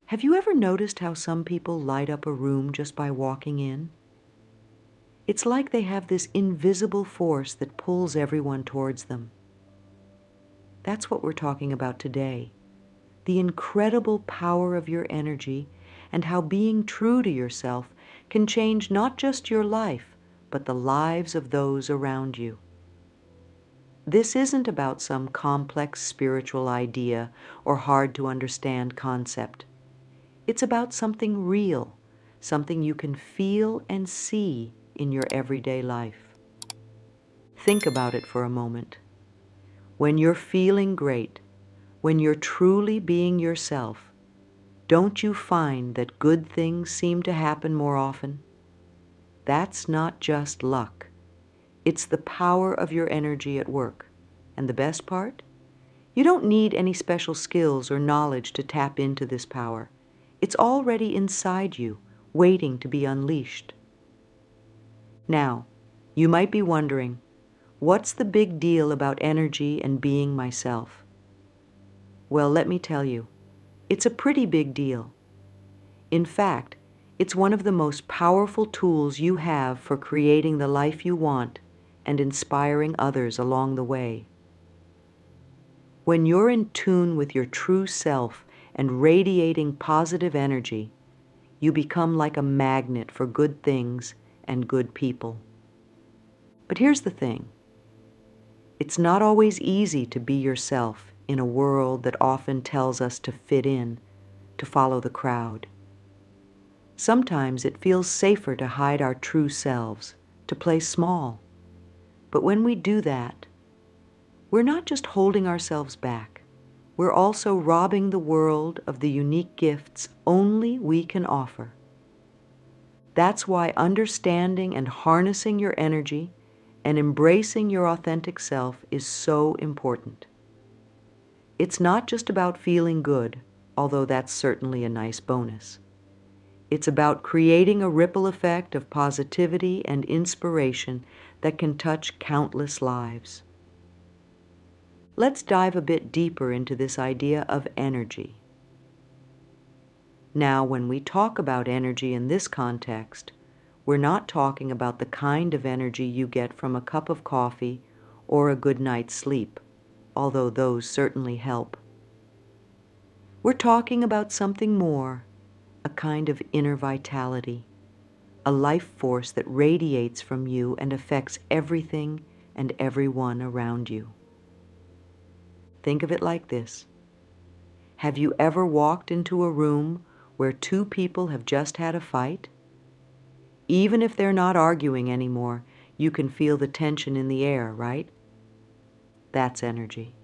Have you ever noticed how some people light up a room just by walking in? It's like they have this invisible force that pulls everyone towards them. That's what we're talking about today. The incredible power of your energy and how being true to yourself can change not just your life, but the lives of those around you. This isn't about some complex spiritual idea or hard to understand concept. It's about something real, something you can feel and see in your everyday life. Think about it for a moment. When you're feeling great, when you're truly being yourself, don't you find that good things seem to happen more often? That's not just luck. It's the power of your energy at work. And the best part? You don't need any special skills or knowledge to tap into this power. It's already inside you, waiting to be unleashed. Now, you might be wondering, what's the big deal about energy and being myself? Well, let me tell you, it's a pretty big deal. In fact, it's one of the most powerful tools you have for creating the life you want and inspiring others along the way. When you're in tune with your true self and radiating positive energy, you become like a magnet for good things and good people. But here's the thing. It's not always easy to be yourself in a world that often tells us to fit in, to follow the crowd. Sometimes it feels safer to hide our true selves, to play small. But when we do that, we're not just holding ourselves back. We're also robbing the world of the unique gifts only we can offer. That's why understanding and harnessing your energy and embracing your authentic self is so important. It's not just about feeling good, although that's certainly a nice bonus. It's about creating a ripple effect of positivity and inspiration that can touch countless lives. Let's dive a bit deeper into this idea of energy. Now, when we talk about energy in this context, we're not talking about the kind of energy you get from a cup of coffee or a good night's sleep, although those certainly help. We're talking about something more, a kind of inner vitality, a life force that radiates from you and affects everything and everyone around you. Think of it like this. Have you ever walked into a room where two people have just had a fight? Even if they're not arguing anymore, you can feel the tension in the air, right? That's energy.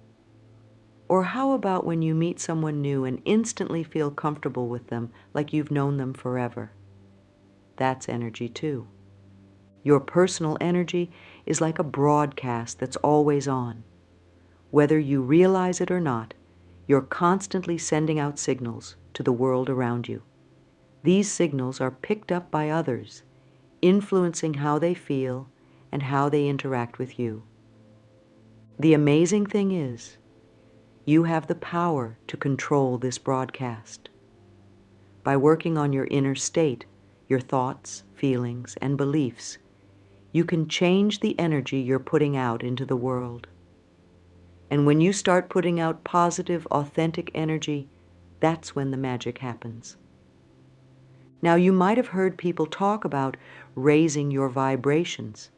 Or how about when you meet someone new and instantly feel comfortable with them like you've known them forever? That's energy too. Your personal energy is like a broadcast that's always on. Whether you realize it or not, you're constantly sending out signals to the world around you. These signals are picked up by others, influencing how they feel and how they interact with you. The amazing thing is, you have the power to control this broadcast. By working on your inner state, your thoughts, feelings, and beliefs, you can change the energy you're putting out into the world. And when you start putting out positive, authentic energy, that's when the magic happens. Now, you might have heard people talk about raising your vibrations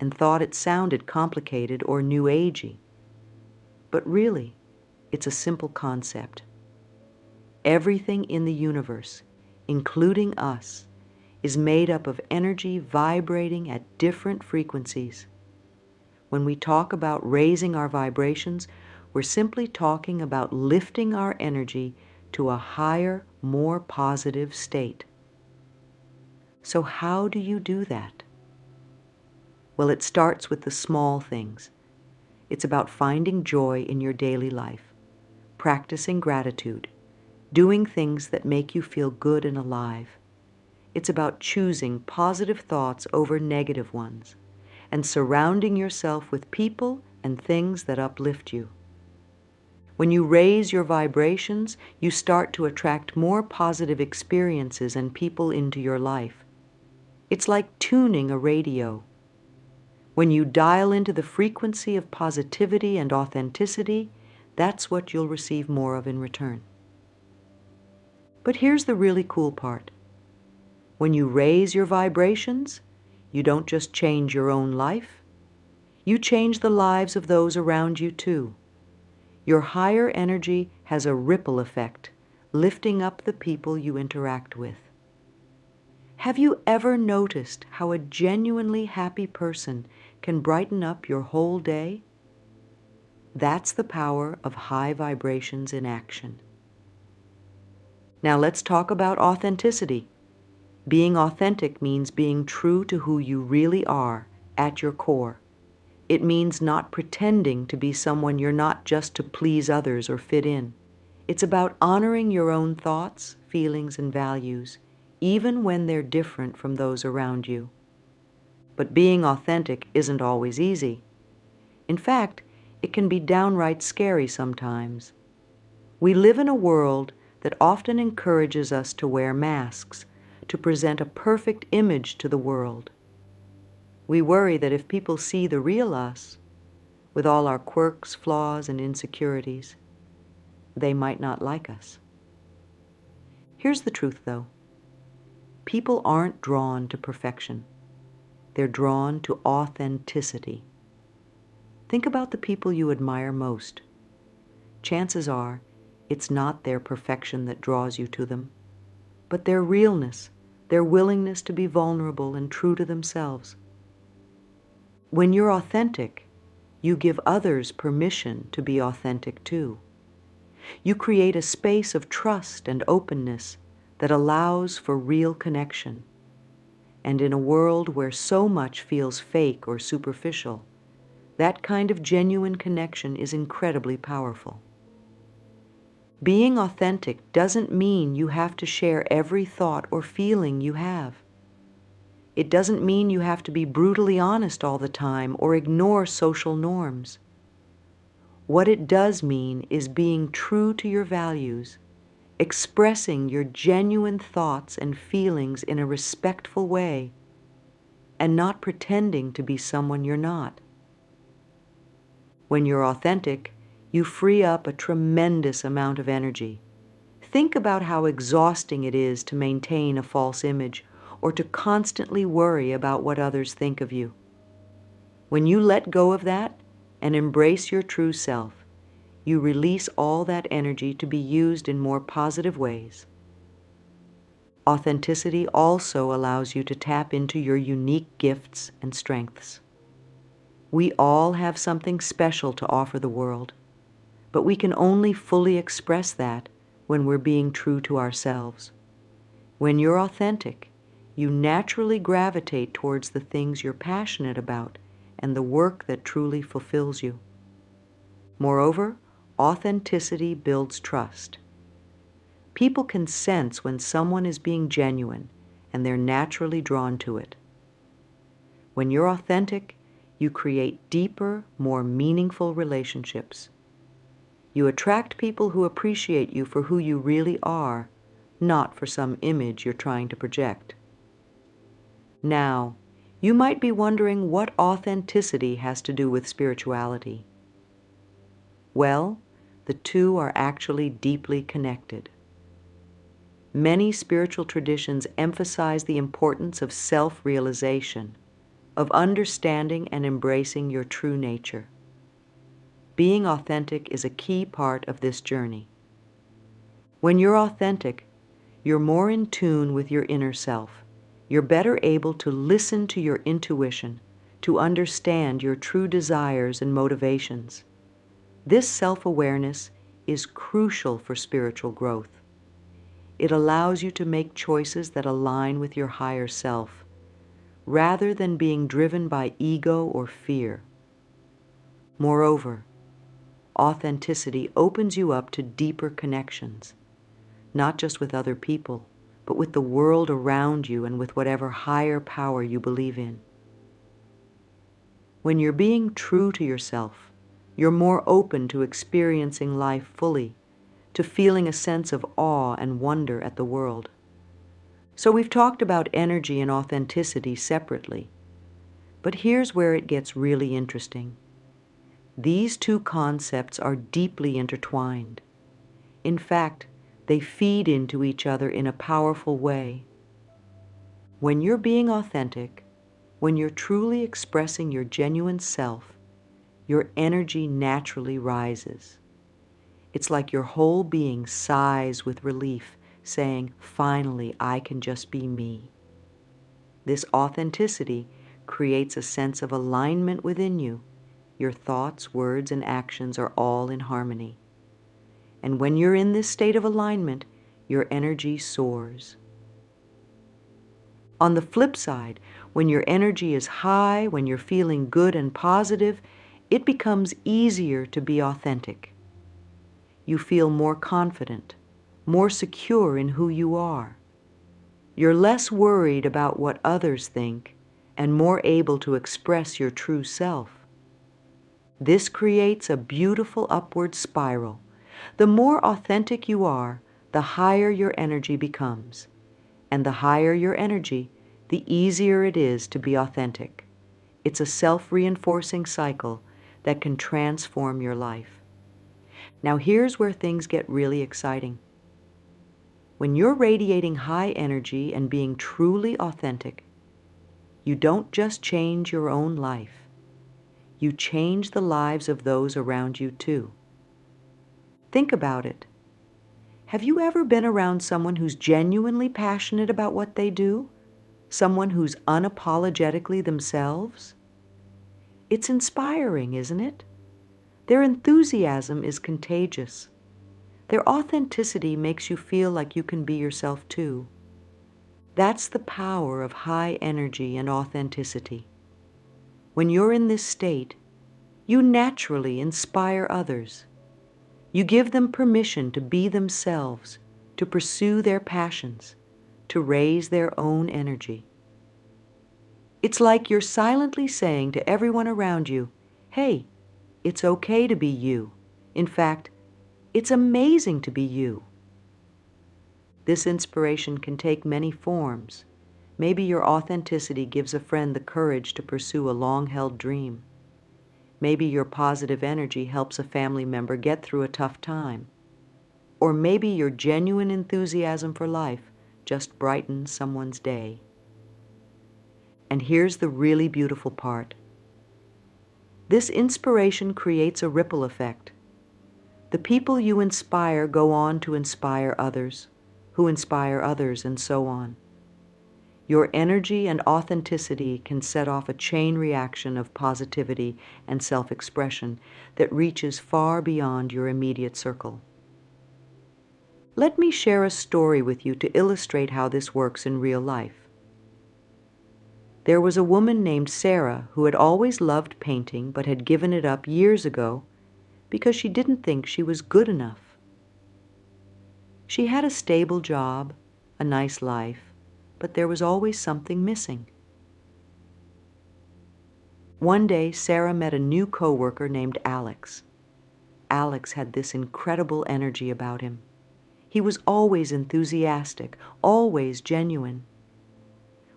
and thought it sounded complicated or new agey. But really, it's a simple concept. Everything in the universe, including us, is made up of energy vibrating at different frequencies. When we talk about raising our vibrations, we're simply talking about lifting our energy to a higher, more positive state. So how do you do that? Well, it starts with the small things. It's about finding joy in your daily life, practicing gratitude, doing things that make you feel good and alive. It's about choosing positive thoughts over negative ones, and surrounding yourself with people and things that uplift you. When you raise your vibrations, you start to attract more positive experiences and people into your life. It's like tuning a radio. When you dial into the frequency of positivity and authenticity, that's what you'll receive more of in return. But here's the really cool part. When you raise your vibrations, you don't just change your own life, you change the lives of those around you too. Your higher energy has a ripple effect, lifting up the people you interact with. Have you ever noticed how a genuinely happy person can brighten up your whole day? That's the power of high vibrations in action. Now let's talk about authenticity. Being authentic means being true to who you really are at your core. It means not pretending to be someone you're not just to please others or fit in. It's about honoring your own thoughts, feelings, and values, even when they're different from those around you. But being authentic isn't always easy. In fact, it can be downright scary sometimes. We live in a world that often encourages us to wear masks, to present a perfect image to the world. We worry that if people see the real us, with all our quirks, flaws, and insecurities, they might not like us. Here's the truth, though. People aren't drawn to perfection. They're drawn to authenticity. Think about the people you admire most. Chances are, it's not their perfection that draws you to them, but their realness, their willingness to be vulnerable and true to themselves. When you're authentic, you give others permission to be authentic too. You create a space of trust and openness that allows for real connection. And in a world where so much feels fake or superficial, that kind of genuine connection is incredibly powerful. Being authentic doesn't mean you have to share every thought or feeling you have. It doesn't mean you have to be brutally honest all the time or ignore social norms. What it does mean is being true to your values, expressing your genuine thoughts and feelings in a respectful way, and not pretending to be someone you're not. When you're authentic, you free up a tremendous amount of energy. Think about how exhausting it is to maintain a false image or to constantly worry about what others think of you. When you let go of that and embrace your true self, you release all that energy to be used in more positive ways. Authenticity also allows you to tap into your unique gifts and strengths. We all have something special to offer the world, but we can only fully express that when we're being true to ourselves. When you're authentic, you naturally gravitate towards the things you're passionate about and the work that truly fulfills you. Moreover, authenticity builds trust. People can sense when someone is being genuine, and they're naturally drawn to it. When you're authentic, you create deeper, more meaningful relationships. You attract people who appreciate you for who you really are, not for some image you're trying to project. Now, you might be wondering what authenticity has to do with spirituality. Well, the two are actually deeply connected. Many spiritual traditions emphasize the importance of self-realization, of understanding and embracing your true nature. Being authentic is a key part of this journey. When you're authentic, you're more in tune with your inner self. You're better able to listen to your intuition, to understand your true desires and motivations. This self-awareness is crucial for spiritual growth. It allows you to make choices that align with your higher self, rather than being driven by ego or fear. Moreover, authenticity opens you up to deeper connections, not just with other people, but with the world around you and with whatever higher power you believe in. When you're being true to yourself, You're more open to experiencing life fully, to feeling a sense of awe and wonder at the world. So we've talked about energy and authenticity separately, but here's where it gets really interesting. These two concepts are deeply intertwined. In fact, they feed into each other in a powerful way. When you're being authentic, when you're truly expressing your genuine self, your energy naturally rises. It's like your whole being sighs with relief, saying, "Finally, I can just be me." This authenticity creates a sense of alignment within you. Your thoughts, words, and actions are all in harmony. And when you're in this state of alignment, your energy soars. On the flip side, when your energy is high, when you're feeling good and positive, it becomes easier to be authentic. You feel more confident, more secure in who you are. You're less worried about what others think and more able to express your true self. This creates a beautiful upward spiral. The more authentic you are, the higher your energy becomes. And the higher your energy, the easier it is to be authentic. It's a self-reinforcing cycle that can transform your life. Now here's where things get really exciting. When you're radiating high energy and being truly authentic, you don't just change your own life. You change the lives of those around you too. Think about it. Have you ever been around someone who's genuinely passionate about what they do? Someone who's unapologetically themselves? It's inspiring, isn't it? Their enthusiasm is contagious. Their authenticity makes you feel like you can be yourself too. That's the power of high energy and authenticity. When you're in this state, you naturally inspire others. You give them permission to be themselves, to pursue their passions, to raise their own energy. It's like you're silently saying to everyone around you, "Hey, it's okay to be you. In fact, it's amazing to be you." This inspiration can take many forms. Maybe your authenticity gives a friend the courage to pursue a long-held dream. Maybe your positive energy helps a family member get through a tough time. Or maybe your genuine enthusiasm for life just brightens someone's day. And here's the really beautiful part. This inspiration creates a ripple effect. The people you inspire go on to inspire others, who inspire others, and so on. Your energy and authenticity can set off a chain reaction of positivity and self-expression that reaches far beyond your immediate circle. Let me share a story with you to illustrate how this works in real life. There was a woman named Sarah who had always loved painting but had given it up years ago because she didn't think she was good enough. She had a stable job, a nice life, but there was always something missing. One day, Sarah met a new coworker named Alex. Alex had this incredible energy about him. He was always enthusiastic, always genuine.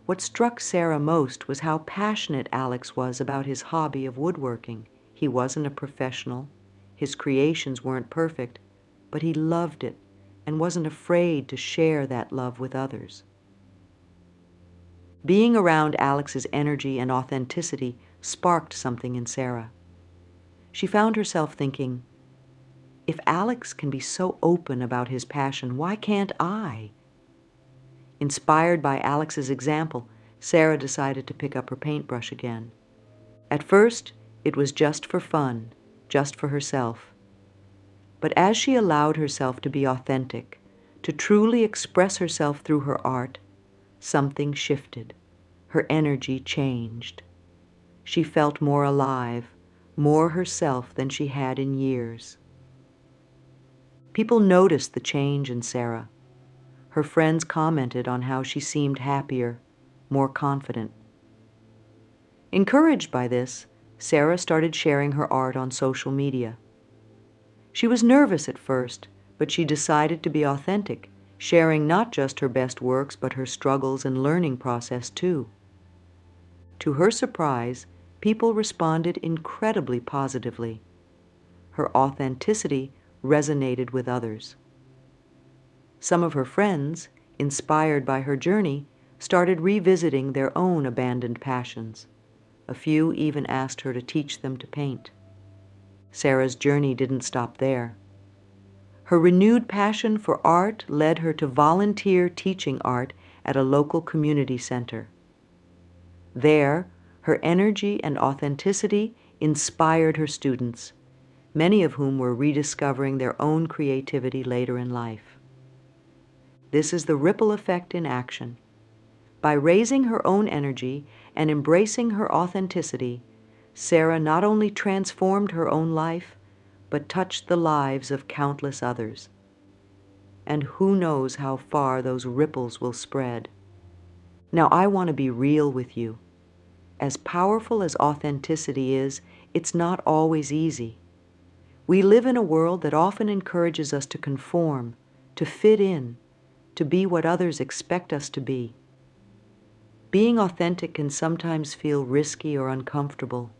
What struck Sarah most was how passionate Alex was about his hobby of woodworking. He wasn't a professional. His creations weren't perfect, but he loved it and wasn't afraid to share that love with others. Being around Alex's energy and authenticity sparked something in Sarah. She found herself thinking, if Alex can be so open about his passion, why can't I? Inspired by Alex's example, Sarah decided to pick up her paintbrush again. At first, it was just for fun, just for herself. But as she allowed herself to be authentic, to truly express herself through her art, something shifted. Her energy changed. She felt more alive, more herself than she had in years. People noticed the change in Sarah. Her friends commented on how she seemed happier, more confident. Encouraged by this, Sarah started sharing her art on social media. She was nervous at first, but she decided to be authentic, sharing not just her best works but her struggles and learning process too. To her surprise, people responded incredibly positively. Her authenticity resonated with others. Some of her friends, inspired by her journey, started revisiting their own abandoned passions. A few even asked her to teach them to paint. Sarah's journey didn't stop there. Her renewed passion for art led her to volunteer teaching art at a local community center. There, her energy and authenticity inspired her students, many of whom were rediscovering their own creativity later in life. This is the ripple effect in action. By raising her own energy and embracing her authenticity, Sarah not only transformed her own life, but touched the lives of countless others. And who knows how far those ripples will spread. Now, I want to be real with you. As powerful as authenticity is, it's not always easy. We live in a world that often encourages us to conform, to fit in, to be what others expect us to be. Being authentic can sometimes feel risky or uncomfortable.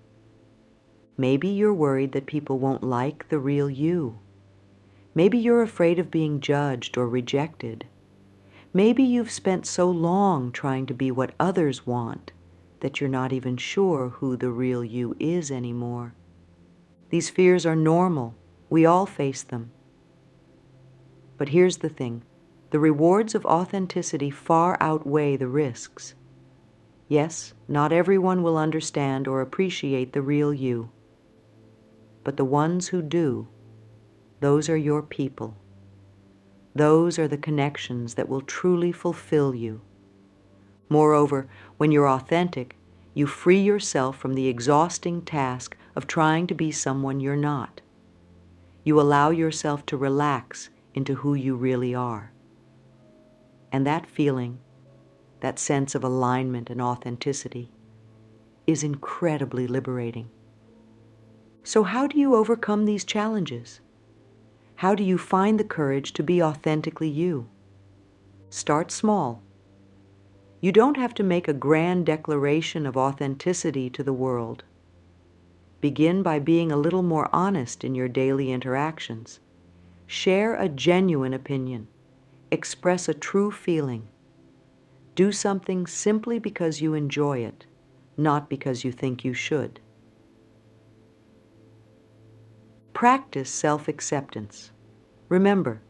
Maybe you're worried that people won't like the real you. Maybe you're afraid of being judged or rejected. Maybe you've spent so long trying to be what others want that you're not even sure who the real you is anymore. These fears are normal. We all face them. But here's the thing. The rewards of authenticity far outweigh the risks. Yes, not everyone will understand or appreciate the real you. But the ones who do, those are your people. Those are the connections that will truly fulfill you. Moreover, when you're authentic, you free yourself from the exhausting task of trying to be someone you're not. You allow yourself to relax into who you really are. And that feeling, that sense of alignment and authenticity, is incredibly liberating. So how do you overcome these challenges? How do you find the courage to be authentically you? Start small. You don't have to make a grand declaration of authenticity to the world. Begin by being a little more honest in your daily interactions. Share a genuine opinion. Express a true feeling. Do something simply because you enjoy it, not because you think you should. Practice self-acceptance. Remember,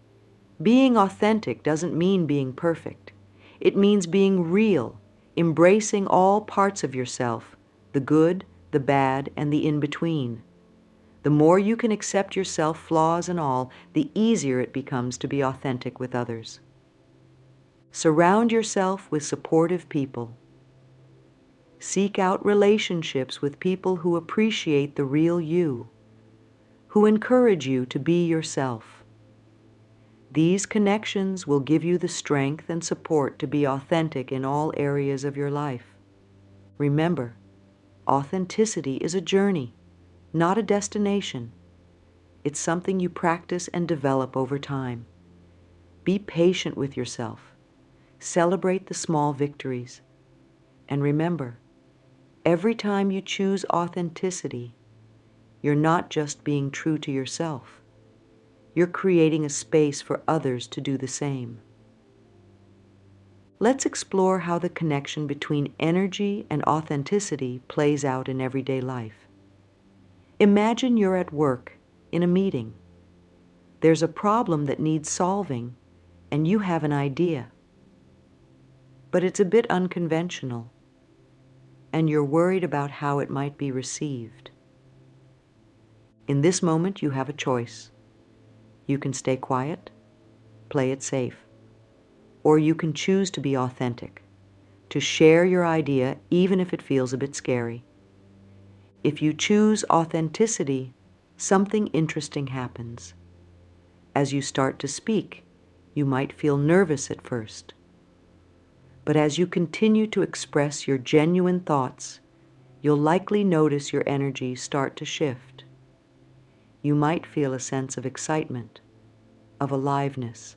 being authentic doesn't mean being perfect. It means being real, embracing all parts of yourself, the good, the bad, and the in-between. The more you can accept yourself, flaws and all, the easier it becomes to be authentic with others. Surround yourself with supportive people. Seek out relationships with people who appreciate the real you, who encourage you to be yourself. These connections will give you the strength and support to be authentic in all areas of your life. Remember, authenticity is a journey, not a destination. It's something you practice and develop over time. Be patient with yourself. Celebrate the small victories. And remember, every time you choose authenticity, you're not just being true to yourself. You're creating a space for others to do the same. Let's explore how the connection between energy and authenticity plays out in everyday life. Imagine you're at work, in a meeting. There's a problem that needs solving, and you have an idea. But it's a bit unconventional, and you're worried about how it might be received. In this moment, you have a choice. You can stay quiet, play it safe, or you can choose to be authentic, to share your idea even if it feels a bit scary. If you choose authenticity, something interesting happens. As you start to speak, you might feel nervous at first. But as you continue to express your genuine thoughts, you'll likely notice your energy start to shift. You might feel a sense of excitement, of aliveness.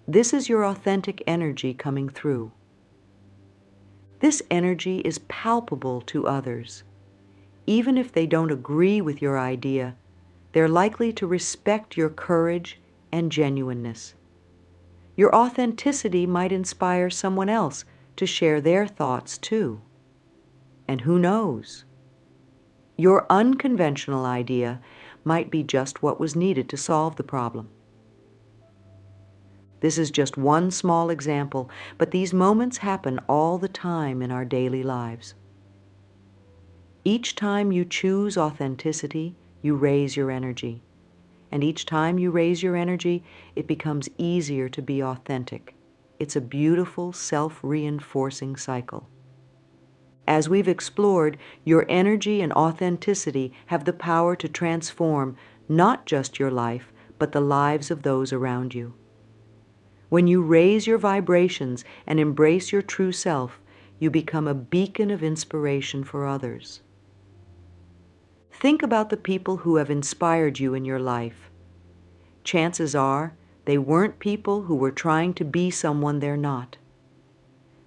This is your authentic energy coming through. This energy is palpable to others. Even if they don't agree with your idea, they're likely to respect your courage and genuineness. Your authenticity might inspire someone else to share their thoughts too. And who knows? Your unconventional idea might be just what was needed to solve the problem. This is just one small example, but these moments happen all the time in our daily lives. Each time you choose authenticity, you raise your energy. And each time you raise your energy, it becomes easier to be authentic. It's a beautiful, self-reinforcing cycle. As we've explored, your energy and authenticity have the power to transform not just your life, but the lives of those around you. When you raise your vibrations and embrace your true self, you become a beacon of inspiration for others. Think about the people who have inspired you in your life. Chances are they weren't people who were trying to be someone they're not.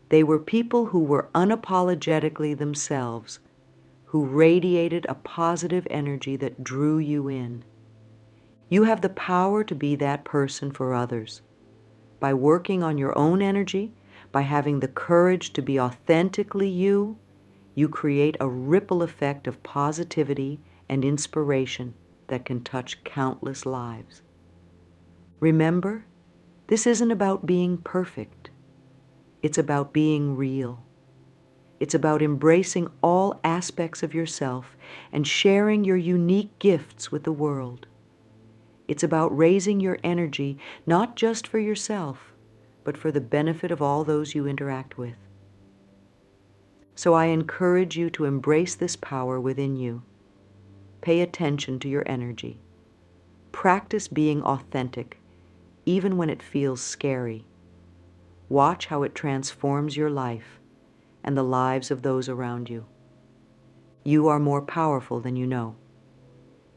They were people who were unapologetically themselves, who radiated a positive energy that drew you in. You have the power to be that person for others. By working on your own energy, by having the courage to be authentically you, you create a ripple effect of positivity and inspiration that can touch countless lives. Remember, this isn't about being perfect. It's about being real. It's about embracing all aspects of yourself and sharing your unique gifts with the world. It's about raising your energy not just for yourself, but for the benefit of all those you interact with. So I encourage you to embrace this power within you. Pay attention to your energy. Practice being authentic, even when it feels scary. Watch how it transforms your life and the lives of those around you. You are more powerful than you know.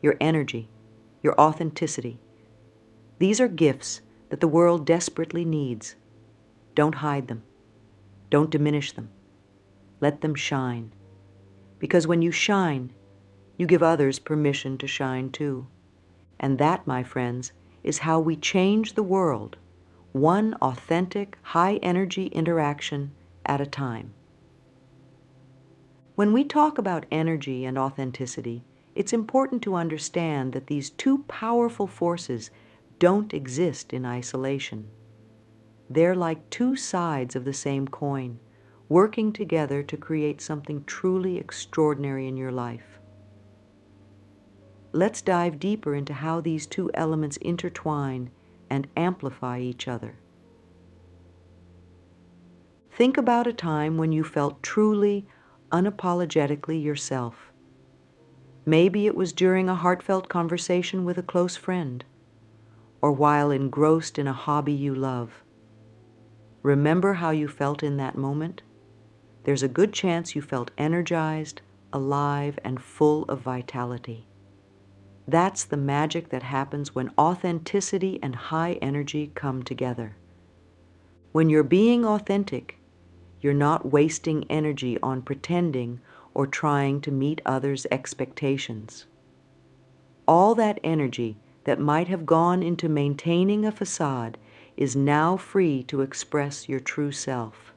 Your energy, your authenticity, these are gifts that the world desperately needs. Don't hide them. Don't diminish them. Let them shine. Because when you shine, you give others permission to shine too. And that, my friends, is how we change the world, one authentic, high-energy interaction at a time. When we talk about energy and authenticity, it's important to understand that these two powerful forces don't exist in isolation. They're like two sides of the same coin, working together to create something truly extraordinary in your life. Let's dive deeper into how these two elements intertwine and amplify each other. Think about a time when you felt truly, unapologetically yourself. Maybe it was during a heartfelt conversation with a close friend, or while engrossed in a hobby you love. Remember how you felt in that moment? There's a good chance you felt energized, alive, and full of vitality. That's the magic that happens when authenticity and high energy come together. When you're being authentic, you're not wasting energy on pretending or trying to meet others' expectations. All that energy that might have gone into maintaining a facade is now free to express your true self.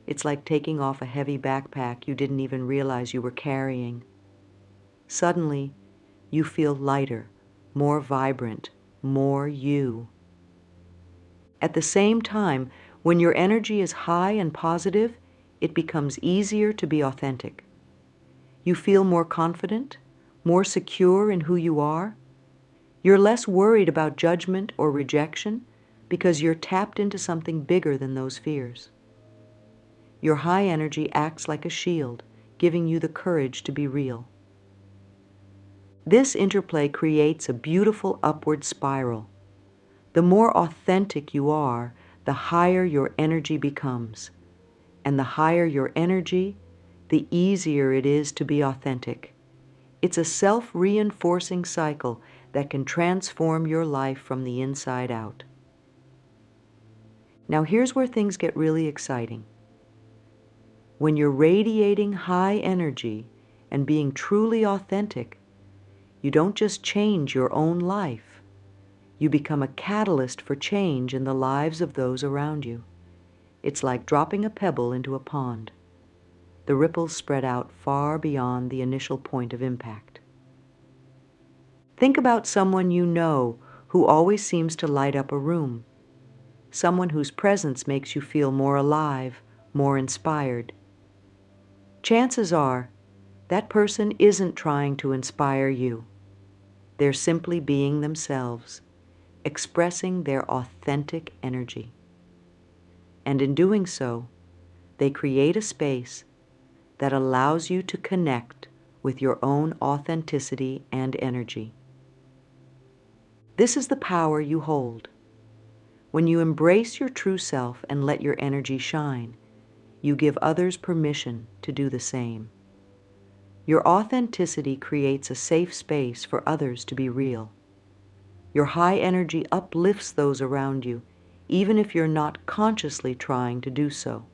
It's like taking off a heavy backpack you didn't even realize you were carrying. Suddenly, you feel lighter, more vibrant, more you. At the same time, when your energy is high and positive, it becomes easier to be authentic. You feel more confident, more secure in who you are. You're less worried about judgment or rejection because you're tapped into something bigger than those fears. Your high energy acts like a shield, giving you the courage to be real. This interplay creates a beautiful upward spiral. The more authentic you are, the higher your energy becomes. And the higher your energy, the easier it is to be authentic. It's a self-reinforcing cycle that can transform your life from the inside out. Now here's where things get really exciting. When you're radiating high energy and being truly authentic, you don't just change your own life. You become a catalyst for change in the lives of those around you. It's like dropping a pebble into a pond. The ripples spread out far beyond the initial point of impact. Think about someone you know who always seems to light up a room. Someone whose presence makes you feel more alive, more inspired. Chances are, that person isn't trying to inspire you. They're simply being themselves, expressing their authentic energy. And in doing so, they create a space that allows you to connect with your own authenticity and energy. This is the power you hold. When you embrace your true self and let your energy shine, you give others permission to do the same. Your authenticity creates a safe space for others to be real. Your high energy uplifts those around you, even if you're not consciously trying to do so.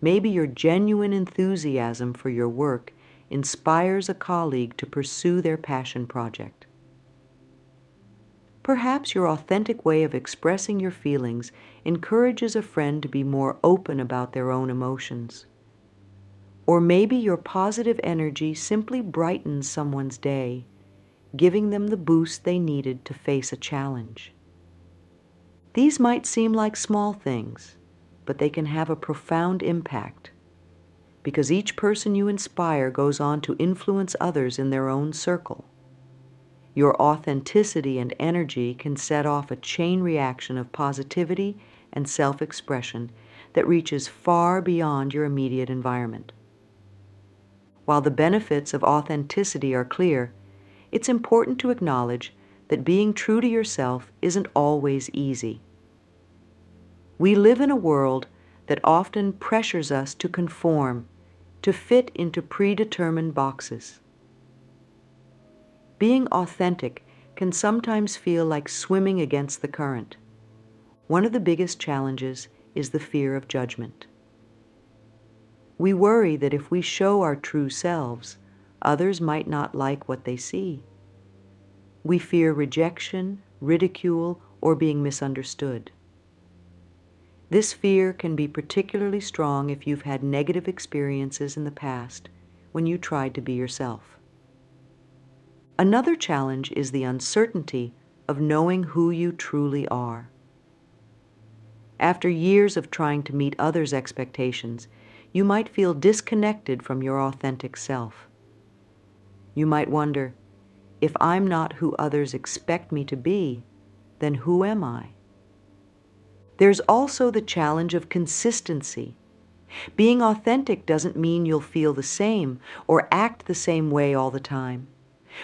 Maybe your genuine enthusiasm for your work inspires a colleague to pursue their passion project. Perhaps your authentic way of expressing your feelings encourages a friend to be more open about their own emotions. Or maybe your positive energy simply brightens someone's day, giving them the boost they needed to face a challenge. These might seem like small things, but they can have a profound impact, because each person you inspire goes on to influence others in their own circle. Your authenticity and energy can set off a chain reaction of positivity and self-expression that reaches far beyond your immediate environment. While the benefits of authenticity are clear, it's important to acknowledge that being true to yourself isn't always easy. We live in a world that often pressures us to conform, to fit into predetermined boxes. Being authentic can sometimes feel like swimming against the current. One of the biggest challenges is the fear of judgment. We worry that if we show our true selves, others might not like what they see. We fear rejection, ridicule, or being misunderstood. This fear can be particularly strong if you've had negative experiences in the past when you tried to be yourself. Another challenge is the uncertainty of knowing who you truly are. After years of trying to meet others' expectations, you might feel disconnected from your authentic self. You might wonder, if I'm not who others expect me to be, then who am I? There's also the challenge of consistency. Being authentic doesn't mean you'll feel the same or act the same way all the time.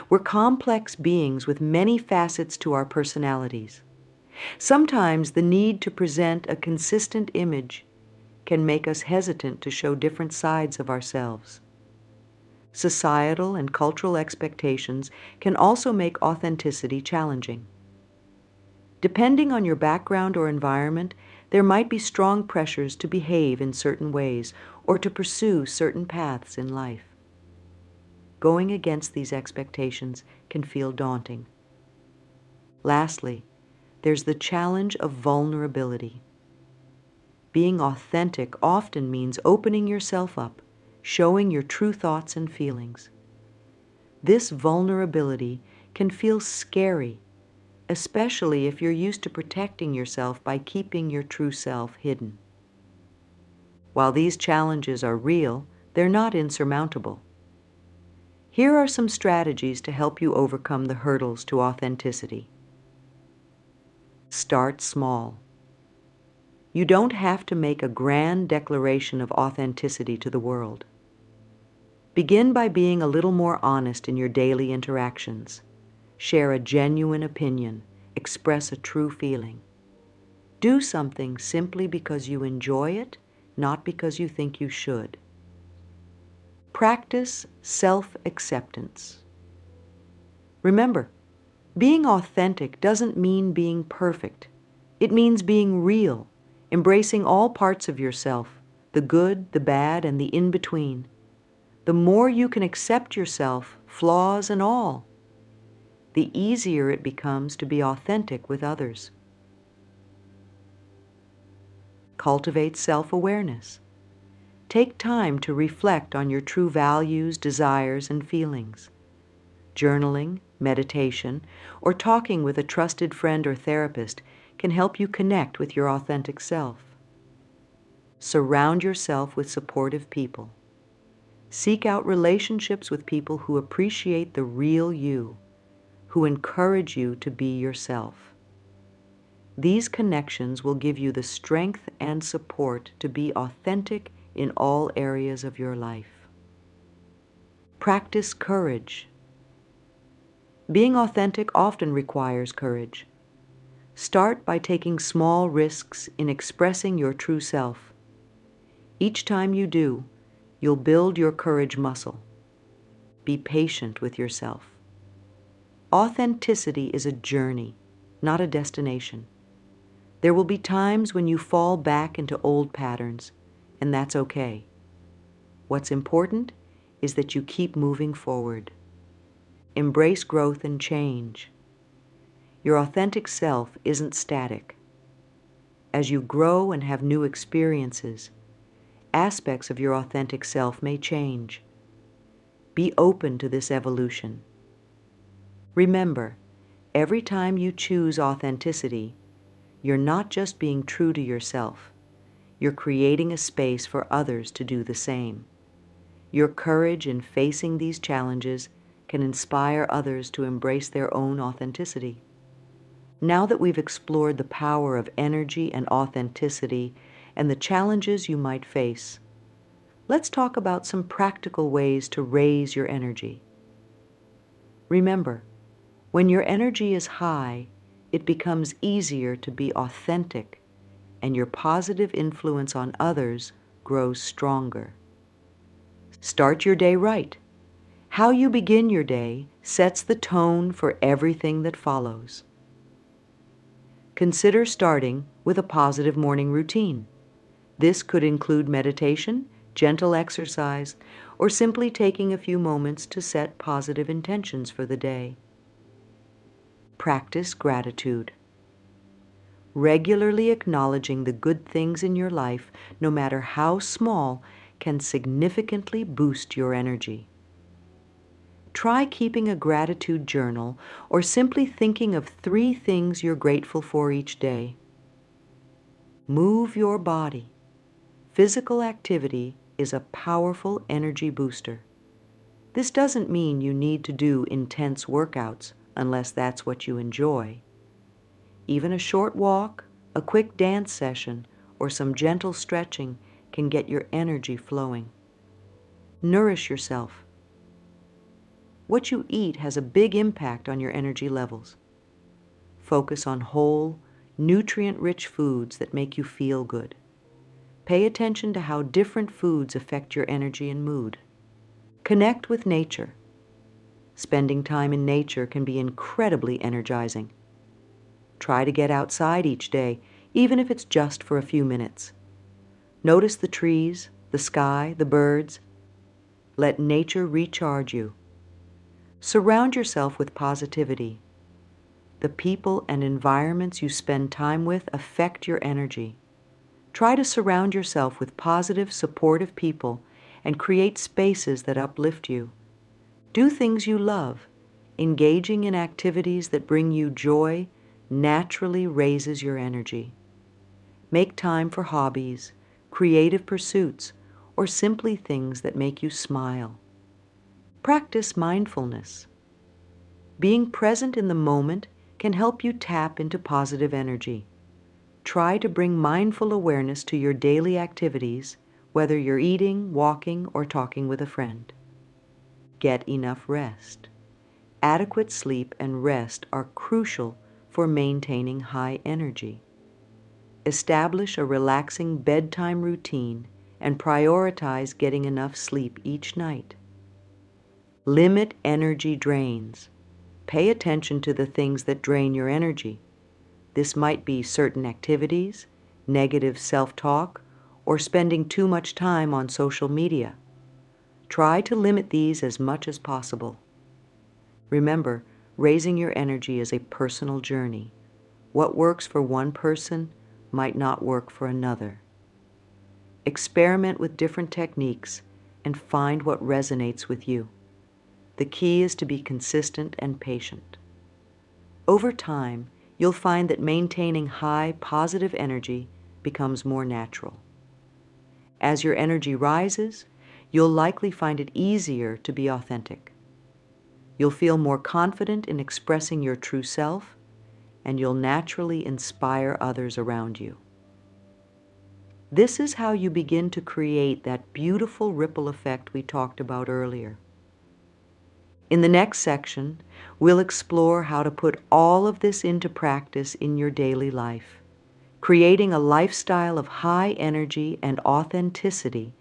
We're complex beings with many facets to our personalities. Sometimes the need to present a consistent image can make us hesitant to show different sides of ourselves. Societal and cultural expectations can also make authenticity challenging. Depending on your background or environment, there might be strong pressures to behave in certain ways or to pursue certain paths in life. Going against these expectations can feel daunting. Lastly, there's the challenge of vulnerability. Being authentic often means opening yourself up, showing your true thoughts and feelings. This vulnerability can feel scary, especially if you're used to protecting yourself by keeping your true self hidden. While these challenges are real, they're not insurmountable. Here are some strategies to help you overcome the hurdles to authenticity. Start small. You don't have to make a grand declaration of authenticity to the world. Begin by being a little more honest in your daily interactions. Share a genuine opinion. Express a true feeling. Do something simply because you enjoy it, not because you think you should. Practice self-acceptance. Remember, being authentic doesn't mean being perfect. It means being real, embracing all parts of yourself, the good, the bad, and the in-between. The more you can accept yourself, flaws and all, the easier it becomes to be authentic with others. Cultivate self-awareness. Take time to reflect on your true values, desires, and feelings. Journaling, meditation, or talking with a trusted friend or therapist can help you connect with your authentic self. Surround yourself with supportive people. Seek out relationships with people who appreciate the real you, who encourage you to be yourself. These connections will give you the strength and support to be authentic in all areas of your life. Practice courage. Being authentic often requires courage. Start by taking small risks in expressing your true self. Each time you do, you'll build your courage muscle. Be patient with yourself. Authenticity is a journey, not a destination. There will be times when you fall back into old patterns, and that's okay. What's important is that you keep moving forward. Embrace growth and change. Your authentic self isn't static. As you grow and have new experiences, aspects of your authentic self may change. Be open to this evolution. Remember, every time you choose authenticity, you're not just being true to yourself. You're creating a space for others to do the same. Your courage in facing these challenges can inspire others to embrace their own authenticity. Now that we've explored the power of energy and authenticity and the challenges you might face, let's talk about some practical ways to raise your energy. Remember, when your energy is high, it becomes easier to be authentic, and your positive influence on others grows stronger. Start your day right. How you begin your day sets the tone for everything that follows. Consider starting with a positive morning routine. This could include meditation, gentle exercise, or simply taking a few moments to set positive intentions for the day. Practice gratitude. Regularly acknowledging the good things in your life, no matter how small, can significantly boost your energy. Try keeping a gratitude journal or simply thinking of 3 things you're grateful for each day. Move your body. Physical activity is a powerful energy booster. This doesn't mean you need to do intense workouts unless that's what you enjoy. Even a short walk, a quick dance session, or some gentle stretching can get your energy flowing. Nourish yourself. What you eat has a big impact on your energy levels. Focus on whole, nutrient-rich foods that make you feel good. Pay attention to how different foods affect your energy and mood. Connect with nature. Spending time in nature can be incredibly energizing. Try to get outside each day, even if it's just for a few minutes. Notice the trees, the sky, the birds. Let nature recharge you. Surround yourself with positivity. The people and environments you spend time with affect your energy. Try to surround yourself with positive, supportive people and create spaces that uplift you. Do things you love. Engaging in activities that bring you joy naturally raises your energy. Make time for hobbies, creative pursuits, or simply things that make you smile. Practice mindfulness. Being present in the moment can help you tap into positive energy. Try to bring mindful awareness to your daily activities, whether you're eating, walking, or talking with a friend. Get enough rest. Adequate sleep and rest are crucial for maintaining high energy. Establish a relaxing bedtime routine and prioritize getting enough sleep each night. Limit energy drains. Pay attention to the things that drain your energy. This might be certain activities, negative self-talk, or spending too much time on social media. Try to limit these as much as possible. Remember, raising your energy is a personal journey. What works for one person might not work for another. Experiment with different techniques and find what resonates with you. The key is to be consistent and patient. Over time, you'll find that maintaining high, positive energy becomes more natural. As your energy rises, you'll likely find it easier to be authentic. You'll feel more confident in expressing your true self, and you'll naturally inspire others around you. This is how you begin to create that beautiful ripple effect we talked about earlier. In the next section, we'll explore how to put all of this into practice in your daily life, creating a lifestyle of high energy and authenticity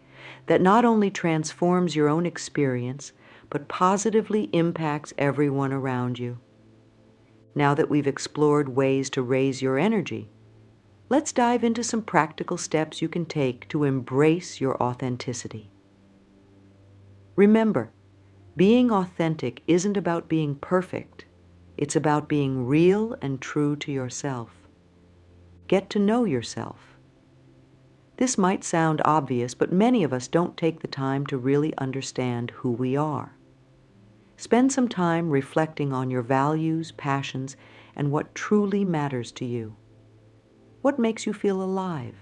that not only transforms your own experience, but positively impacts everyone around you. Now that we've explored ways to raise your energy, let's dive into some practical steps you can take to embrace your authenticity. Remember, being authentic isn't about being perfect. It's about being real and true to yourself. Get to know yourself. This might sound obvious, but many of us don't take the time to really understand who we are. Spend some time reflecting on your values, passions, and what truly matters to you. What makes you feel alive?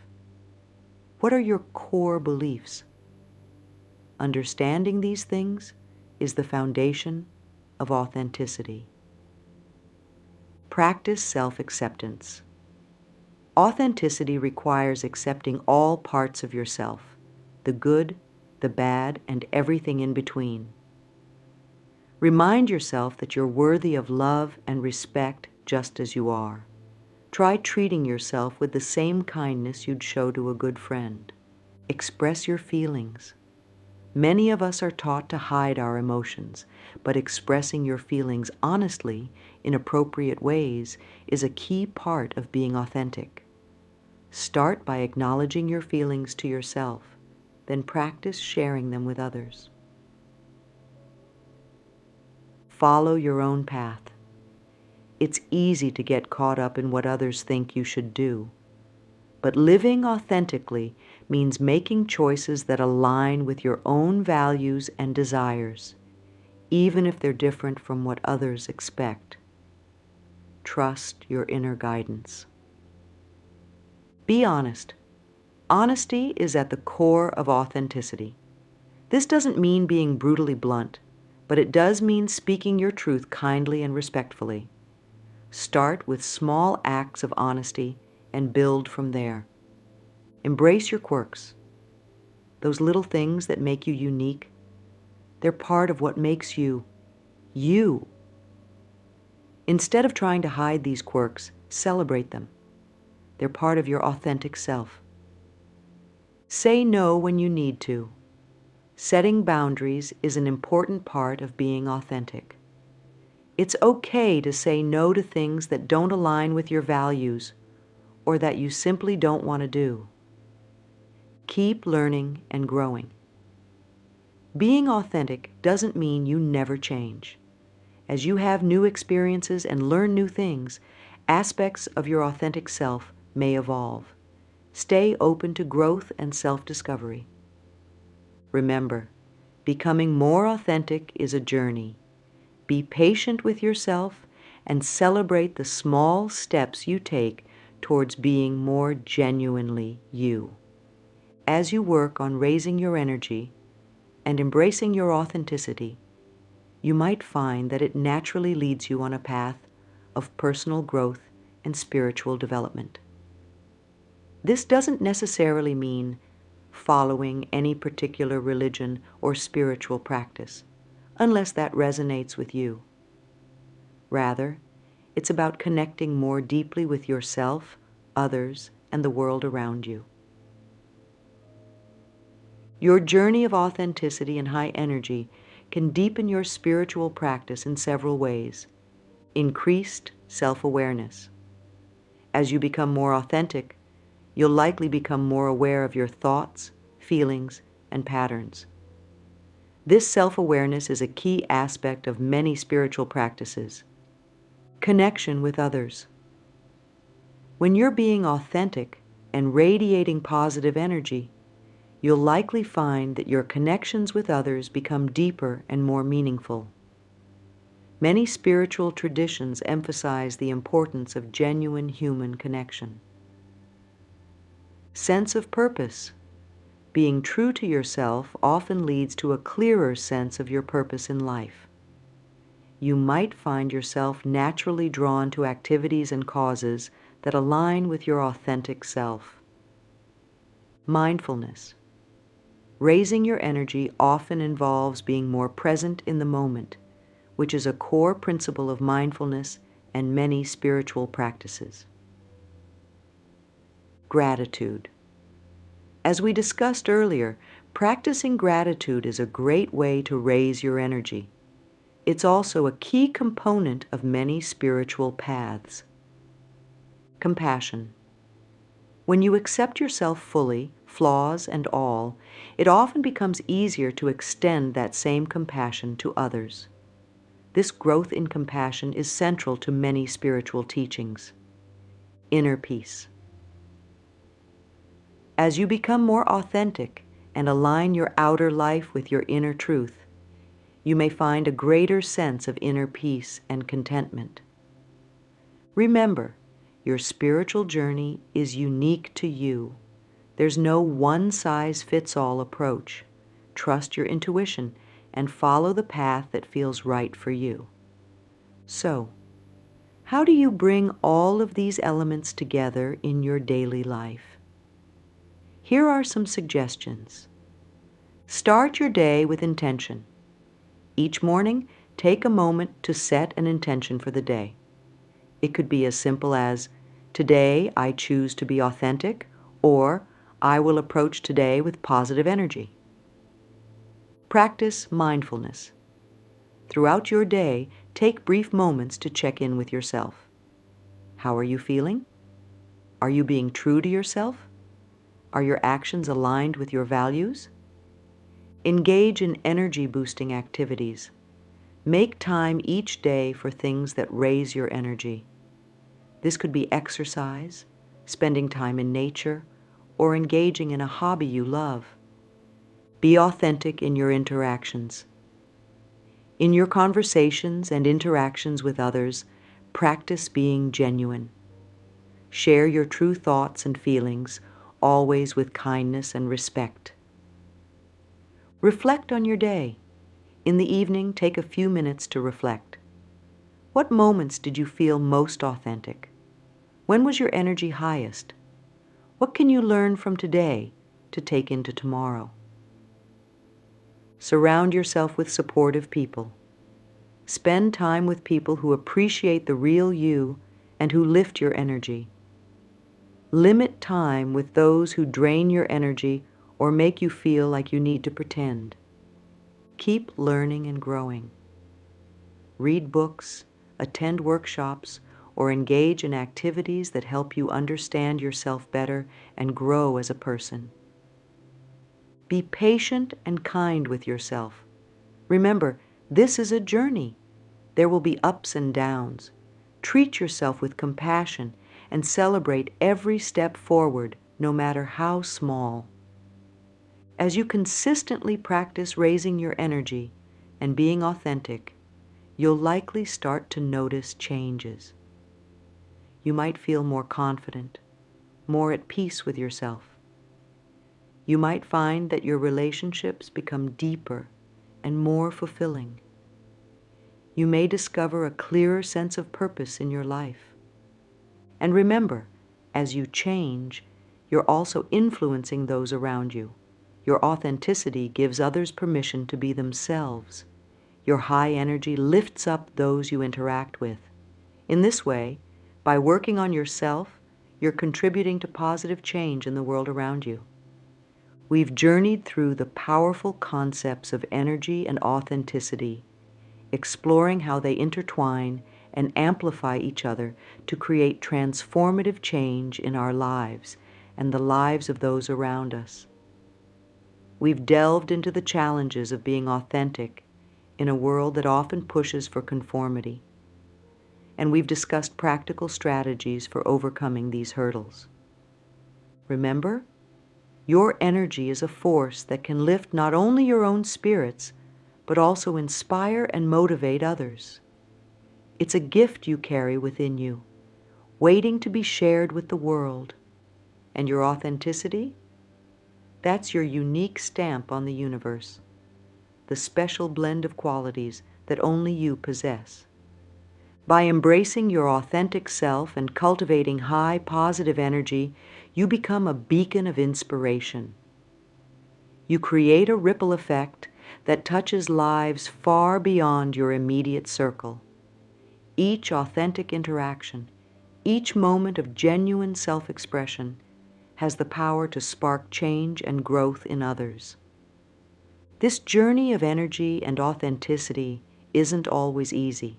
What are your core beliefs? Understanding these things is the foundation of authenticity. Practice self-acceptance. Authenticity requires accepting all parts of yourself, the good, the bad, and everything in between. Remind yourself that you're worthy of love and respect just as you are. Try treating yourself with the same kindness you'd show to a good friend. Express your feelings. Many of us are taught to hide our emotions, but expressing your feelings honestly in appropriate ways is a key part of being authentic. Start by acknowledging your feelings to yourself, then practice sharing them with others. Follow your own path. It's easy to get caught up in what others think you should do. But living authentically means making choices that align with your own values and desires, even if they're different from what others expect. Trust your inner guidance. Be honest. Honesty is at the core of authenticity. This doesn't mean being brutally blunt, but it does mean speaking your truth kindly and respectfully. Start with small acts of honesty and build from there. Embrace your quirks. Those little things that make you unique, they're part of what makes you, you. Instead of trying to hide these quirks, celebrate them. They're part of your authentic self. Say no when you need to. Setting boundaries is an important part of being authentic. It's okay to say no to things that don't align with your values or that you simply don't want to do. Keep learning and growing. Being authentic doesn't mean you never change. As you have new experiences and learn new things, aspects of your authentic self may evolve. Stay open to growth and self-discovery. Remember, becoming more authentic is a journey. Be patient with yourself and celebrate the small steps you take towards being more genuinely you. As you work on raising your energy and embracing your authenticity, you might find that it naturally leads you on a path of personal growth and spiritual development. This doesn't necessarily mean following any particular religion or spiritual practice, unless that resonates with you. Rather, it's about connecting more deeply with yourself, others, and the world around you. Your journey of authenticity and high energy can deepen your spiritual practice in several ways. Increased self-awareness. As you become more authentic, you'll likely become more aware of your thoughts, feelings, and patterns. This self-awareness is a key aspect of many spiritual practices. Connection with others. When you're being authentic and radiating positive energy, you'll likely find that your connections with others become deeper and more meaningful. Many spiritual traditions emphasize the importance of genuine human connection. Sense of purpose. Being true to yourself often leads to a clearer sense of your purpose in life. You might find yourself naturally drawn to activities and causes that align with your authentic self. Mindfulness. Raising your energy often involves being more present in the moment, which is a core principle of mindfulness and many spiritual practices. Gratitude. As we discussed earlier, practicing gratitude is a great way to raise your energy. It's also a key component of many spiritual paths. Compassion. When you accept yourself fully, flaws and all, it often becomes easier to extend that same compassion to others. This growth in compassion is central to many spiritual teachings. Inner peace. As you become more authentic and align your outer life with your inner truth, you may find a greater sense of inner peace and contentment. Remember, your spiritual journey is unique to you. There's no one-size-fits-all approach. Trust your intuition and follow the path that feels right for you. So, how do you bring all of these elements together in your daily life? Here are some suggestions. Start your day with intention. Each morning, take a moment to set an intention for the day. It could be as simple as, today I choose to be authentic, or I will approach today with positive energy. Practice mindfulness. Throughout your day, take brief moments to check in with yourself. How are you feeling? Are you being true to yourself? Are your actions aligned with your values? Engage in energy-boosting activities. Make time each day for things that raise your energy. This could be exercise, spending time in nature, or engaging in a hobby you love. Be authentic in your interactions. In your conversations and interactions with others, practice being genuine. Share your true thoughts and feelings, always with kindness and respect. Reflect on your day. In the evening, take a few minutes to reflect. What moments did you feel most authentic? When was your energy highest? What can you learn from today to take into tomorrow? Surround yourself with supportive people. Spend time with people who appreciate the real you and who lift your energy. Limit time with those who drain your energy or make you feel like you need to pretend. Keep learning and growing. Read books, attend workshops, or engage in activities that help you understand yourself better and grow as a person. Be patient and kind with yourself. Remember, this is a journey. There will be ups and downs. Treat yourself with compassion and celebrate every step forward, no matter how small. As you consistently practice raising your energy and being authentic, you'll likely start to notice changes. You might feel more confident, more at peace with yourself. You might find that your relationships become deeper and more fulfilling. You may discover a clearer sense of purpose in your life. And remember, as you change, you're also influencing those around you. Your authenticity gives others permission to be themselves. Your high energy lifts up those you interact with. In this way, by working on yourself, you're contributing to positive change in the world around you. We've journeyed through the powerful concepts of energy and authenticity, exploring how they intertwine and amplify each other to create transformative change in our lives and the lives of those around us. We've delved into the challenges of being authentic in a world that often pushes for conformity, and we've discussed practical strategies for overcoming these hurdles. Remember, your energy is a force that can lift not only your own spirits, but also inspire and motivate others. It's a gift you carry within you, waiting to be shared with the world. And your authenticity? That's your unique stamp on the universe, the special blend of qualities that only you possess. By embracing your authentic self and cultivating high, positive energy, you become a beacon of inspiration. You create a ripple effect that touches lives far beyond your immediate circle. Each authentic interaction, each moment of genuine self-expression has the power to spark change and growth in others. This journey of energy and authenticity isn't always easy.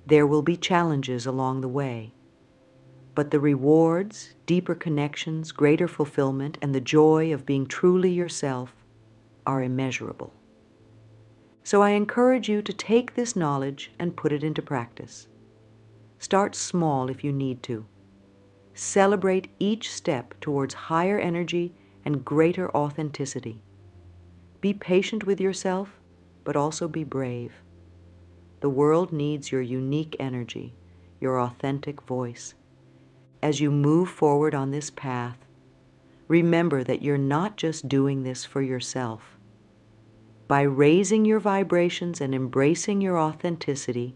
There will be challenges along the way, but the rewards, deeper connections, greater fulfillment, and the joy of being truly yourself are immeasurable. So I encourage you to take this knowledge and put it into practice. Start small if you need to. Celebrate each step towards higher energy and greater authenticity. Be patient with yourself, but also be brave. The world needs your unique energy, your authentic voice. As you move forward on this path, remember that you're not just doing this for yourself. By raising your vibrations and embracing your authenticity,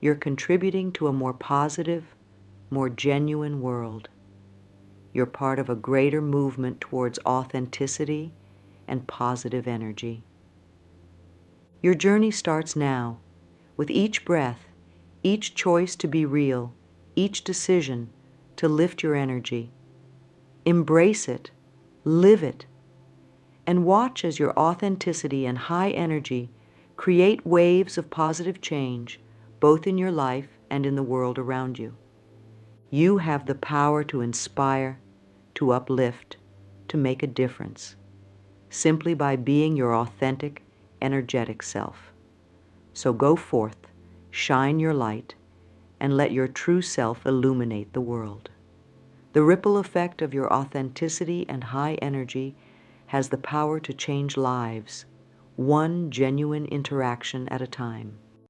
you're contributing to a more positive, more genuine world. You're part of a greater movement towards authenticity and positive energy. Your journey starts now, with each breath, each choice to be real, each decision to lift your energy. Embrace it, live it, and watch as your authenticity and high energy create waves of positive change, both in your life and in the world around you. You have the power to inspire, to uplift, to make a difference, simply by being your authentic, energetic self. So go forth, shine your light, and let your true self illuminate the world. The ripple effect of your authenticity and high energy has the power to change lives, one genuine interaction at a time.